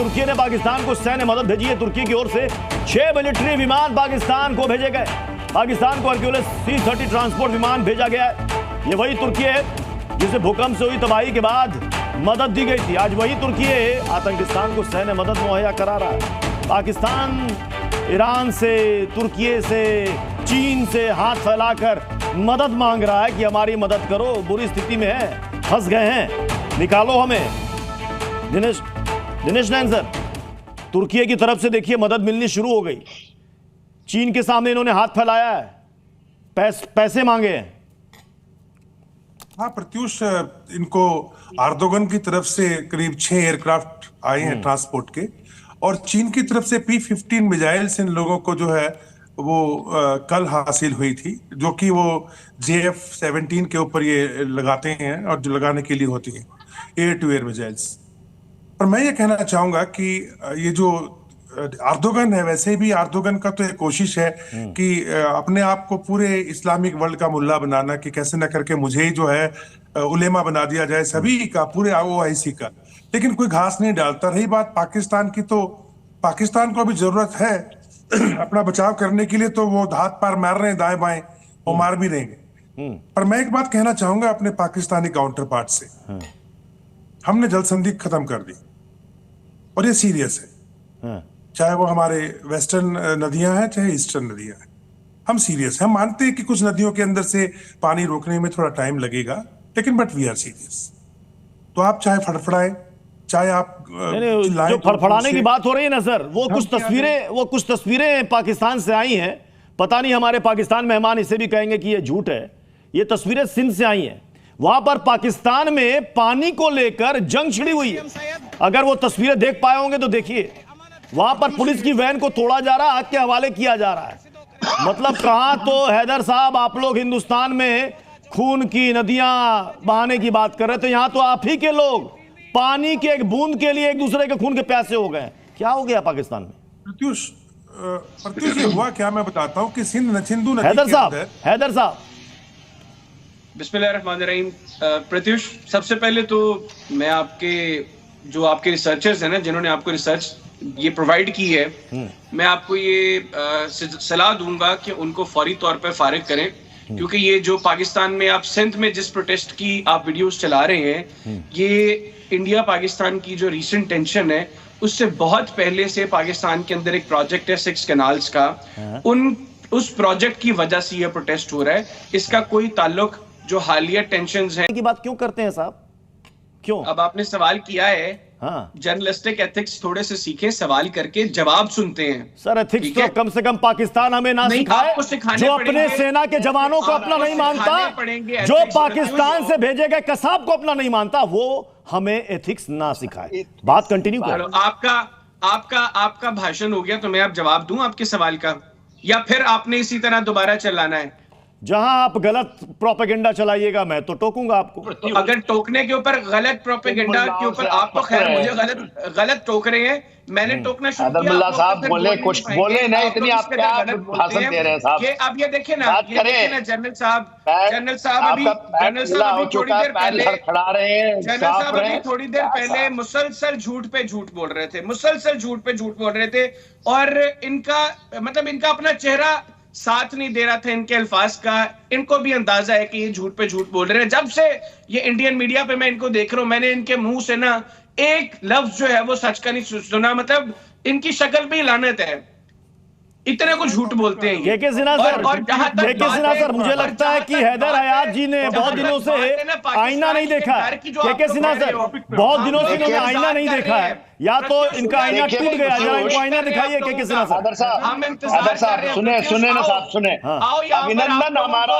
तुर्की ने पाकिस्तान को सैन्य मदद भेजी है। तुर्की की ओर से 6 मिलिट्री विमान पाकिस्तान को भेजे गए। पाकिस्तान को हरक्यूलिस C-30 ट्रांसपोर्ट विमान भेजा गया है। ये वही तुर्की है जिसे भूकंप से हुई तबाही के बाद मदद दी गई थी। आज वही तुर्की है आतंकिस्तान को सैन्य मदद मुहैया करा रहा है। पाकिस्तान ईरान से, तुर्की से, चीन से हाथ फैलाकर मदद मांग रहा है कि हमारी मदद करो, बुरी स्थिति में है, फंस गए हैं, निकालो हमें। दिनेश नैन सर, तुर्की की तरफ से देखिए मदद मिलनी शुरू हो गई। चीन के सामने इन्होंने हाथ फैलाया है, पैसे मांगे हैं। हाँ प्रत्युष, इनको अर्दोगन की तरफ से करीब 6 एयरक्राफ्ट आए हैं ट्रांसपोर्ट के, और चीन की तरफ से P-15 मिसाइल्स इन लोगों को जो है वो कल हासिल हुई थी, जो कि वो JF-17 के ऊपर ये लगाते हैं और जो लगाने के लिए होती है एयर टू एयर मिसाइल्स। पर मैं ये कहना चाहूंगा कि ये जो अर्दोगन है, वैसे भी अर्दोगन का तो एक कोशिश है कि अपने आप को पूरे इस्लामिक वर्ल्ड का मुल्ला बनाना, कि कैसे ना करके मुझे ही जो है उलेमा बना दिया जाए सभी का, पूरे OIC का। लेकिन कोई घास नहीं डालता। रही बात पाकिस्तान की, तो पाकिस्तान को भी जरूरत है अपना बचाव करने के लिए, तो वो हाथ पार मार रहे हैं दाएं बाएं, वो मार भी रहेंगे। पर मैं एक बात कहना चाहूंगा अपने पाकिस्तानी काउंटर पार्ट से, हमने जल संधि खत्म कर दी और ये सीरियस है। चाहे वो हमारे वेस्टर्न नदियां हैं चाहे ईस्टर्न नदियां हैं, हम सीरियस हैं। हम मानते हैं कि कुछ नदियों के अंदर से पानी रोकने में थोड़ा टाइम लगेगा, लेकिन बट वी आर सीरियस। तो आप चाहे फड़फड़ाएं, चाहे आप जो फड़फड़ाने की बात हो रही है ना सर, वो कुछ तस्वीरें पाकिस्तान से आई हैं। पता नहीं हमारे पाकिस्तान मेहमान इसे भी कहेंगे कि ये झूठ है। ये तस्वीरें सिंध से आई हैं। वहां पर पाकिस्तान में पानी को लेकर जंग छिड़ी हुई है। अगर वो तस्वीरें देख पाए होंगे तो देखिए, वहां पर पुलिस की वैन को तोड़ा जा रहा है, आग के हवाले किया जा रहा है। मतलब कहां तो हैदर साहब आप लोग हिंदुस्तान में खून की नदियां बहाने की बात कर रहे थे, यहां तो आप ही के लोग पानी के एक बूंद के लिए एक दूसरे के खून के प्यासे हो गए। क्या हो गया पाकिस्तान में? प्रत्युष ये हुआ क्या, मैं बताता हूं कि सिंधु नदी हैदर साहब बिस्मिल्लाहिर्रहमानिर्रहीम। प्रत्युष, सबसे पहले तो मैं आपके रिसर्चर्स हैं ना, जिन्होंने आपको रिसर्च ये प्रोवाइड की है, मैं आपको ये सलाह दूंगा कि उनको फौरी तौर पर फारिग करें, क्योंकि ये जो पाकिस्तान में आप सिंध में जिस प्रोटेस्ट की आप वीडियोस चला रहे हैं, ये इंडिया पाकिस्तान की जो रीसेंट टेंशन है उससे बहुत पहले से पाकिस्तान के अंदर एक प्रोजेक्ट है 6 कैनाल्स का, उस प्रोजेक्ट की वजह से ये प्रोटेस्ट हो रहा है। इसका कोई ताल्लुक जो हालिया टेंशंस हैं की बात क्यों करते हैं साहब? क्यों? अब आपने सवाल किया है, जर्नलिस्टिक एथिक्स थोड़े से सीखें, सवाल करके जवाब सुनते हैं। सर एथिक्स तो कम से कम पाकिस्तान हमें ना सिखाए, जो अपने सेना के जवानों को अपना नहीं मानता, जो पाकिस्तान से भेजे गए कसाब को अपना नहीं मानता, वो हमें एथिक्स ना सिखाए। बात कंटिन्यू करो। आपका भाषण हो गया, तो मैं अब जवाब दूं आपके सवाल का, या फिर आपने इसी तरह दोबारा चलाना है? जहां आप गलत प्रोपेगेंडा चलाइएगा मैं तो टोकूंगा आपको। तो अगर टोकने के ऊपर, गलत प्रोपेगेंडा के ऊपर आप तो खैर मुझे गलत टोक रहे हैं, मैंने टोकना शुरू किया। मुल्ला साहब बोले, कुछ बोले नहीं, इतनी आप क्या भाषण दे रहे हैं साहब? अब ये देखिए ना, जनरल साहब अभी थोड़ी देर पहले खड़ा रहे हैं, जनरल साहब अभी थोड़ी देर पहले मुसलसल झूठ पे झूठ बोल रहे थे, मुसलसल झूठ पे झूठ बोल रहे थे, और इनका अपना चेहरा साथ नहीं दे रहा था इनके अल्फाज का। इनको भी अंदाजा है कि ये झूठ पे झूठ बोल रहे हैं। जब से ये इंडियन मीडिया पे मैं इनको देख रहा हूं, मैंने इनके मुंह से ना एक लफ्ज जो है वो सच का नहीं सुना। मतलब इनकी शक्ल पे लानत है, इतने को झूठ बोलते हैं। के सिन्हा सर, मुझे लगता है कि हैदर हयात जी ने बहुत दिनों से आईना नहीं देखा है। के सिन्हा सर, बहुत दिनों से इन्होंने आईना नहीं देखा है, या तो इनका आईना टूट गया, जरा इनको आईना दिखाइए। के सिन्हा सर, हैदर साहब सुने ना साहब, सुने। अभिनंदन हमारा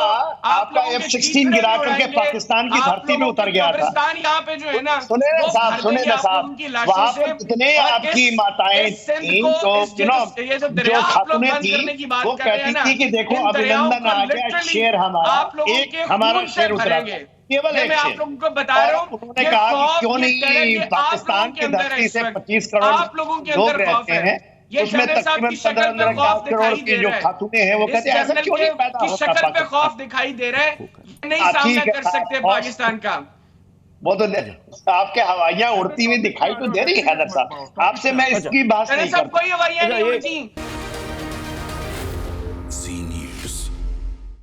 आपका F-16 गिरा करके पाकिस्तान की धरती में उतर गया था। यहाँ पे जो है ना, सुने ना साहब, वहां पर जितने आपकी माताएं थी, जो खातूनें थी, वो कहती थी कि देखो अभिनंदन आ गया, शेर हमारा, एक हमारा शेर उतरा। केवल मैं आप लोगों को बता रहा हूं, उन्होंने कहा कि क्यों नहीं पाकिस्तान की धरती से 25 करोड़ लोग रहते हैं, उसमें तकरीबन 15 करोड़ की जो खातूनें हैं, वो कहते हैं ऐसा क्यों नहीं पैदा होता? शक्ल पे खौफ दिखाई दे रहा है, नहीं सामना कर सकते पाकिस्तान का। वो तो आपके हवाइयां उड़ती हुई दिखाई तो दे रही है हैदर साहब, आपसे मैं इसकी बात नहीं करता। कोई हवाइयां नहीं उड़ती।